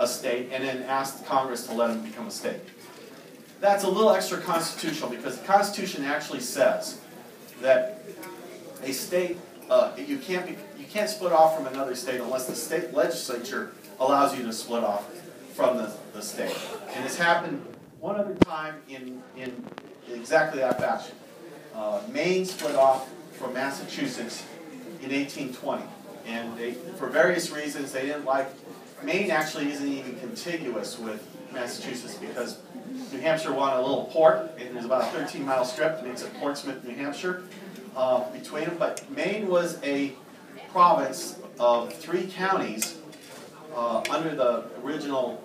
a state and then asked Congress to let them become a state. That's a little extra constitutional because the Constitution actually says that a state, you can't split off from another state unless the state legislature allows you to split off from the state. And it's happened one other time in exactly that fashion. Maine split off from Massachusetts in 1820. And for various reasons, they didn't like, Maine actually isn't even contiguous with Massachusetts because New Hampshire wanted a little port, and there's about a 13-mile strip that makes it Portsmouth, New Hampshire, between them. But Maine was a province of 3 counties. Under the original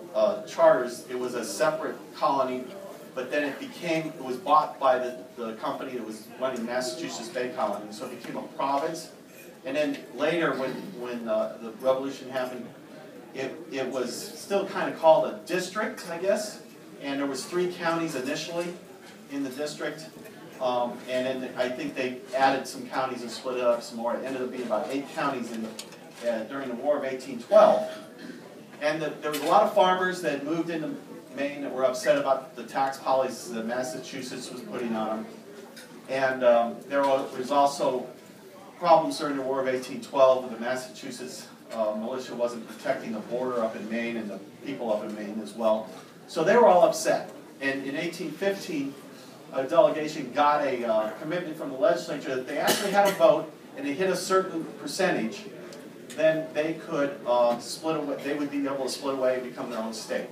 charters, it was a separate colony, but then it was bought by the company that was running Massachusetts Bay Colony, so it became a province. And then later, when the revolution happened, it was still kind of called a district, I guess, and there was 3 counties initially in the district, and then I think they added some counties and split it up some more. It ended up being about 8 counties during the War of 1812. And there was a lot of farmers that moved into Maine that were upset about the tax policies that Massachusetts was putting on them. And there was also problems during the War of 1812 with the Massachusetts militia wasn't protecting the border up in Maine and the people up in Maine as well. So they were all upset. And in 1815, a delegation got a commitment from the legislature that they actually had a vote and they hit a certain percentage, then they could split away. They would be able to split away and become their own state.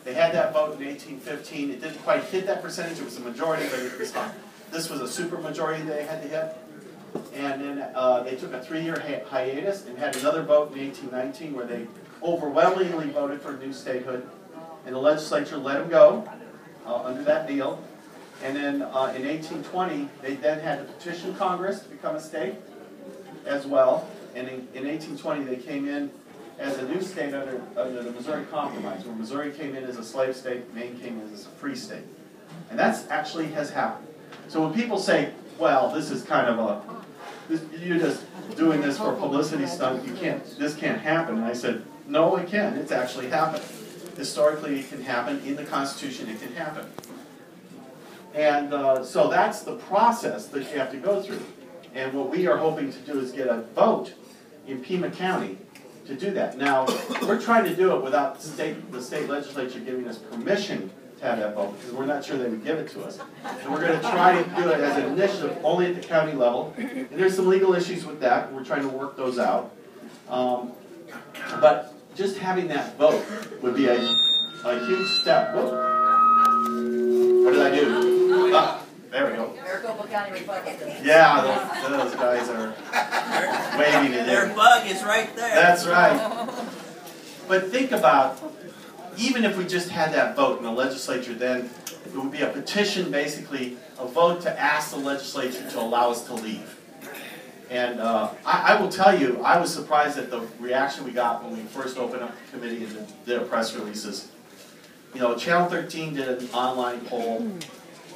They had that vote in 1815. It didn't quite hit that percentage. It was a majority, but it was fine. This was a super majority they had to hit. And then they took a 3-year hiatus and had another vote in 1819 where they overwhelmingly voted for new statehood. And the legislature let them go under that deal. And then in 1820, they then had to petition Congress to become a state as well. And in 1820, they came in as a new state under the Missouri Compromise, where Missouri came in as a slave state, Maine came in as a free state. And that actually has happened. So when people say, well, this is kind of you're just doing this for publicity stunt, this can't happen. And I said, no, it can. It's actually happened. Historically, it can happen. In the Constitution, it can happen. And so that's the process that you have to go through. And what we are hoping to do is get a vote in Pima County to do that. Now, we're trying to do it without the state legislature giving us permission to have that vote, because we're not sure they would give it to us. And we're going to try to do it as an initiative only at the county level. And there's some legal issues with that. We're trying to work those out. But just having that vote would be a huge step. Whoop. What did I do? Ah, there we go. Maricopa County Republicans. Yeah, those guys are waving it in. Their bug is right there. That's right. But think about, even if we just had that vote in the legislature, then it would be a petition, basically, a vote to ask the legislature to allow us to leave. And I will tell you, I was surprised at the reaction we got when we first opened up the committee and did our press releases. You know, Channel 13 did an online poll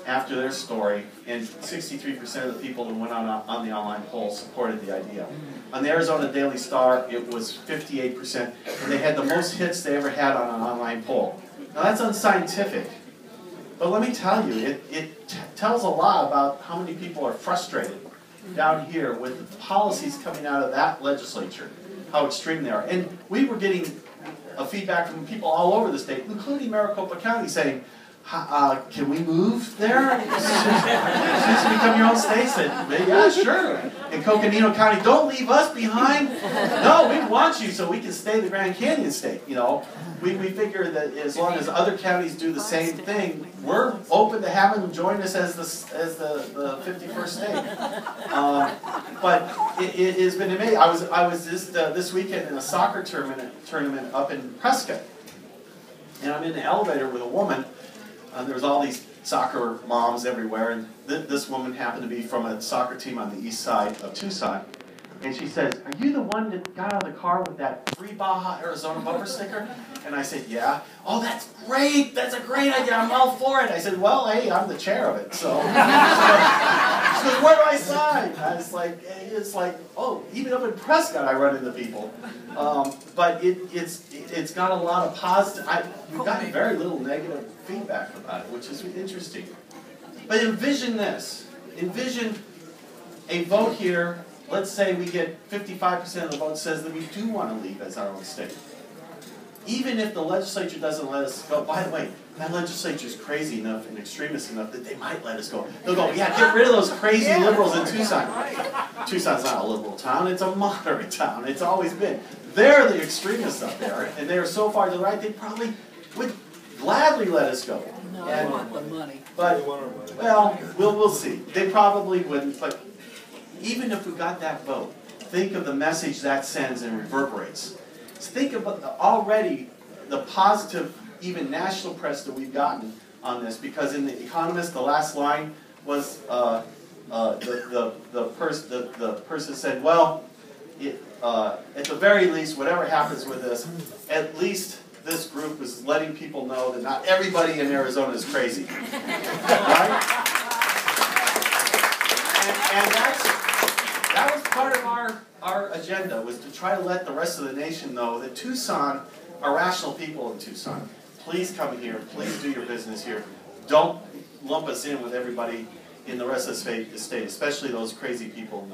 after their story, and 63% of the people who went on the online poll supported the idea. On the Arizona Daily Star, it was 58%, and they had the most hits they ever had on an online poll. Now that's unscientific, but let me tell you, it tells a lot about how many people are frustrated down here with the policies coming out of that legislature, how extreme they are. And we were getting feedback from people all over the state, including Maricopa County, saying, can we move there? Since we become your own state? Said, yeah, sure. In Coconino County, don't leave us behind. No, we want you so we can stay the Grand Canyon state. You know, we figure that as long as other counties do the same thing, we're open to having them join us as the 51st state. But it has been amazing. I was this weekend in a soccer tournament up in Prescott, and I'm in the elevator with a woman. There was all these soccer moms everywhere, and this woman happened to be from a soccer team on the east side of Tucson. And she says, are you the one that got out of the car with that free Baja Arizona bumper sticker? And I said, yeah. Oh, that's great. That's a great idea. I'm all for it. I said, well, hey, I'm the chair of it. So goes, where do I sign? It's like, oh, even up in Prescott I run into people. But it's got a lot of positive, we've gotten very little negative feedback about it, which is interesting. But envision this. Envision a vote here, let's say we get 55% of the vote says that we do want to leave as our own state. Even if the legislature doesn't let us go, by the way, that legislature is crazy enough and extremist enough that they might let us go. They'll go, yeah, get rid of those crazy liberals in Tucson. Tucson's not a liberal town, it's a moderate town. It's always been. They're the extremists up there, and they are so far to the right, they probably would gladly let us go. No, I want the money. But, well, we'll see. They probably wouldn't, but even if we got that vote, think of the message that sends and reverberates. Think about already the positive, even national press that we've gotten on this, because in The Economist, the last line was the person said, well, at the very least, whatever happens with this, at least this group is letting people know that not everybody in Arizona is crazy, right? And that was part of our agenda, was to try to let the rest of the nation know that Tucson are rational people in Tucson. Please come here. Please do your business here. Don't lump us in with everybody in the rest of the state, especially those crazy people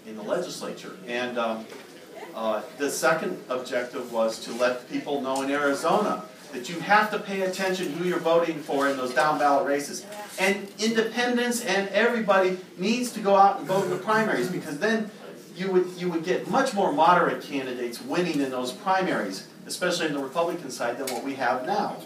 in the legislature. And the second objective was to let people know in Arizona that you have to pay attention who you're voting for in those down ballot races. And independents and everybody needs to go out and vote in the primaries, because then you would get much more moderate candidates winning in those primaries, especially in the Republican side, than what we have now.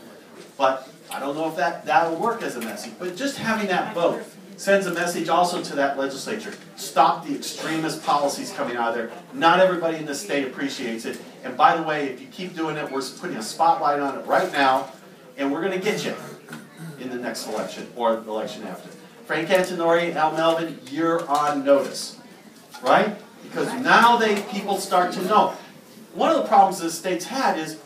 But I don't know if that'll work as a message. But just having that vote sends a message also to that legislature. Stop the extremist policies coming out of there. Not everybody in the state appreciates it. And by the way, if you keep doing it, we're putting a spotlight on it right now, and we're going to get you in the next election or the election after. Frank Antinori, Al Melvin, you're on notice, right? Because now people start to know. One of the problems the state's had is,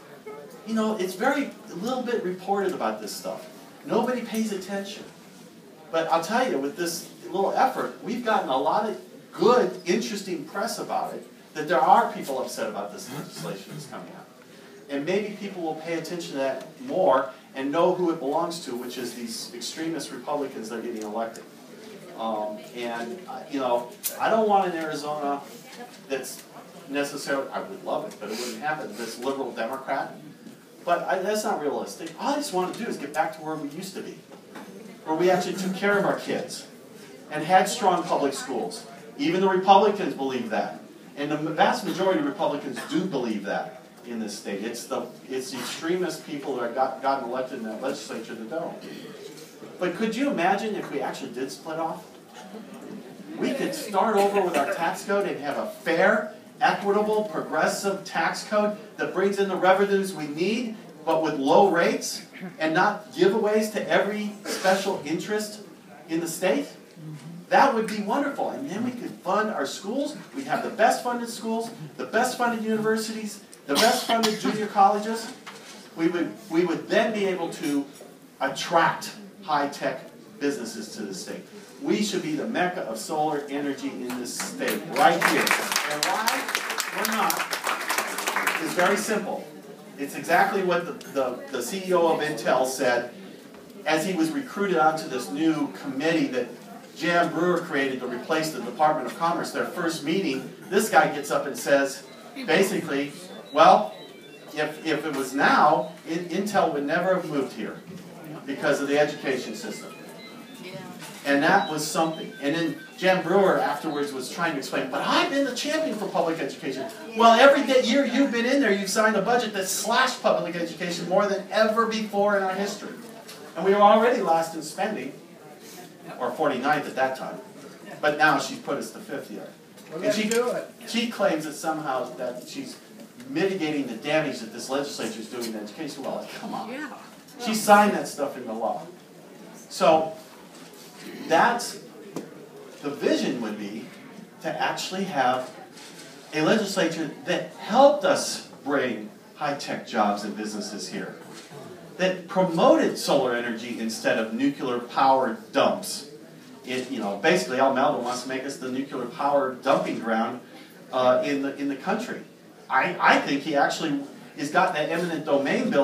you know, it's a little bit reported about this stuff. Nobody pays attention. But I'll tell you, with this little effort, we've gotten a lot of good, interesting press about it, that there are people upset about this legislation that's coming out. And maybe people will pay attention to that more and know who it belongs to, which is these extremist Republicans that are getting elected. You know, I don't want an Arizona that's necessarily, I would love it, but it wouldn't happen, this liberal Democrat. But that's not realistic. All I just want to do is get back to where we used to be, where we actually took care of our kids and had strong public schools. Even the Republicans believe that. And the vast majority of Republicans do believe that in this state. It's the extremist people that have gotten elected in that legislature that don't. But could you imagine if we actually did split off? We could start over with our tax code and have a fair, equitable, progressive tax code that brings in the revenues we need, but with low rates, and not giveaways to every special interest in the state. That would be wonderful. And then we could fund our schools. We'd have the best funded schools, the best funded universities, the best funded junior colleges. We would then be able to attract high-tech businesses to the state. We should be the mecca of solar energy in this state, right here. And why we're not is very simple. It's exactly what the CEO of Intel said as he was recruited onto this new committee that Jan Brewer created to replace the Department of Commerce. Their first meeting, this guy gets up and says, basically, well, if it was now, Intel would never have moved here because of the education system. And that was something. And then Jan Brewer afterwards was trying to explain, but I've been the champion for public education. Well, every year you've been in there, you've signed a budget that slashed public education more than ever before in our history. And we were already last in spending, or 49th at that time. But now she's put us to 50th. And she claims that somehow that she's mitigating the damage that this legislature is doing to education. Well, come on. She signed that stuff into law. So that's the vision would be to actually have a legislature that helped us bring high-tech jobs and businesses here, that promoted solar energy instead of nuclear power dumps basically Al Melvin wants to make us the nuclear power dumping ground in the country. I think he actually has got that eminent domain bill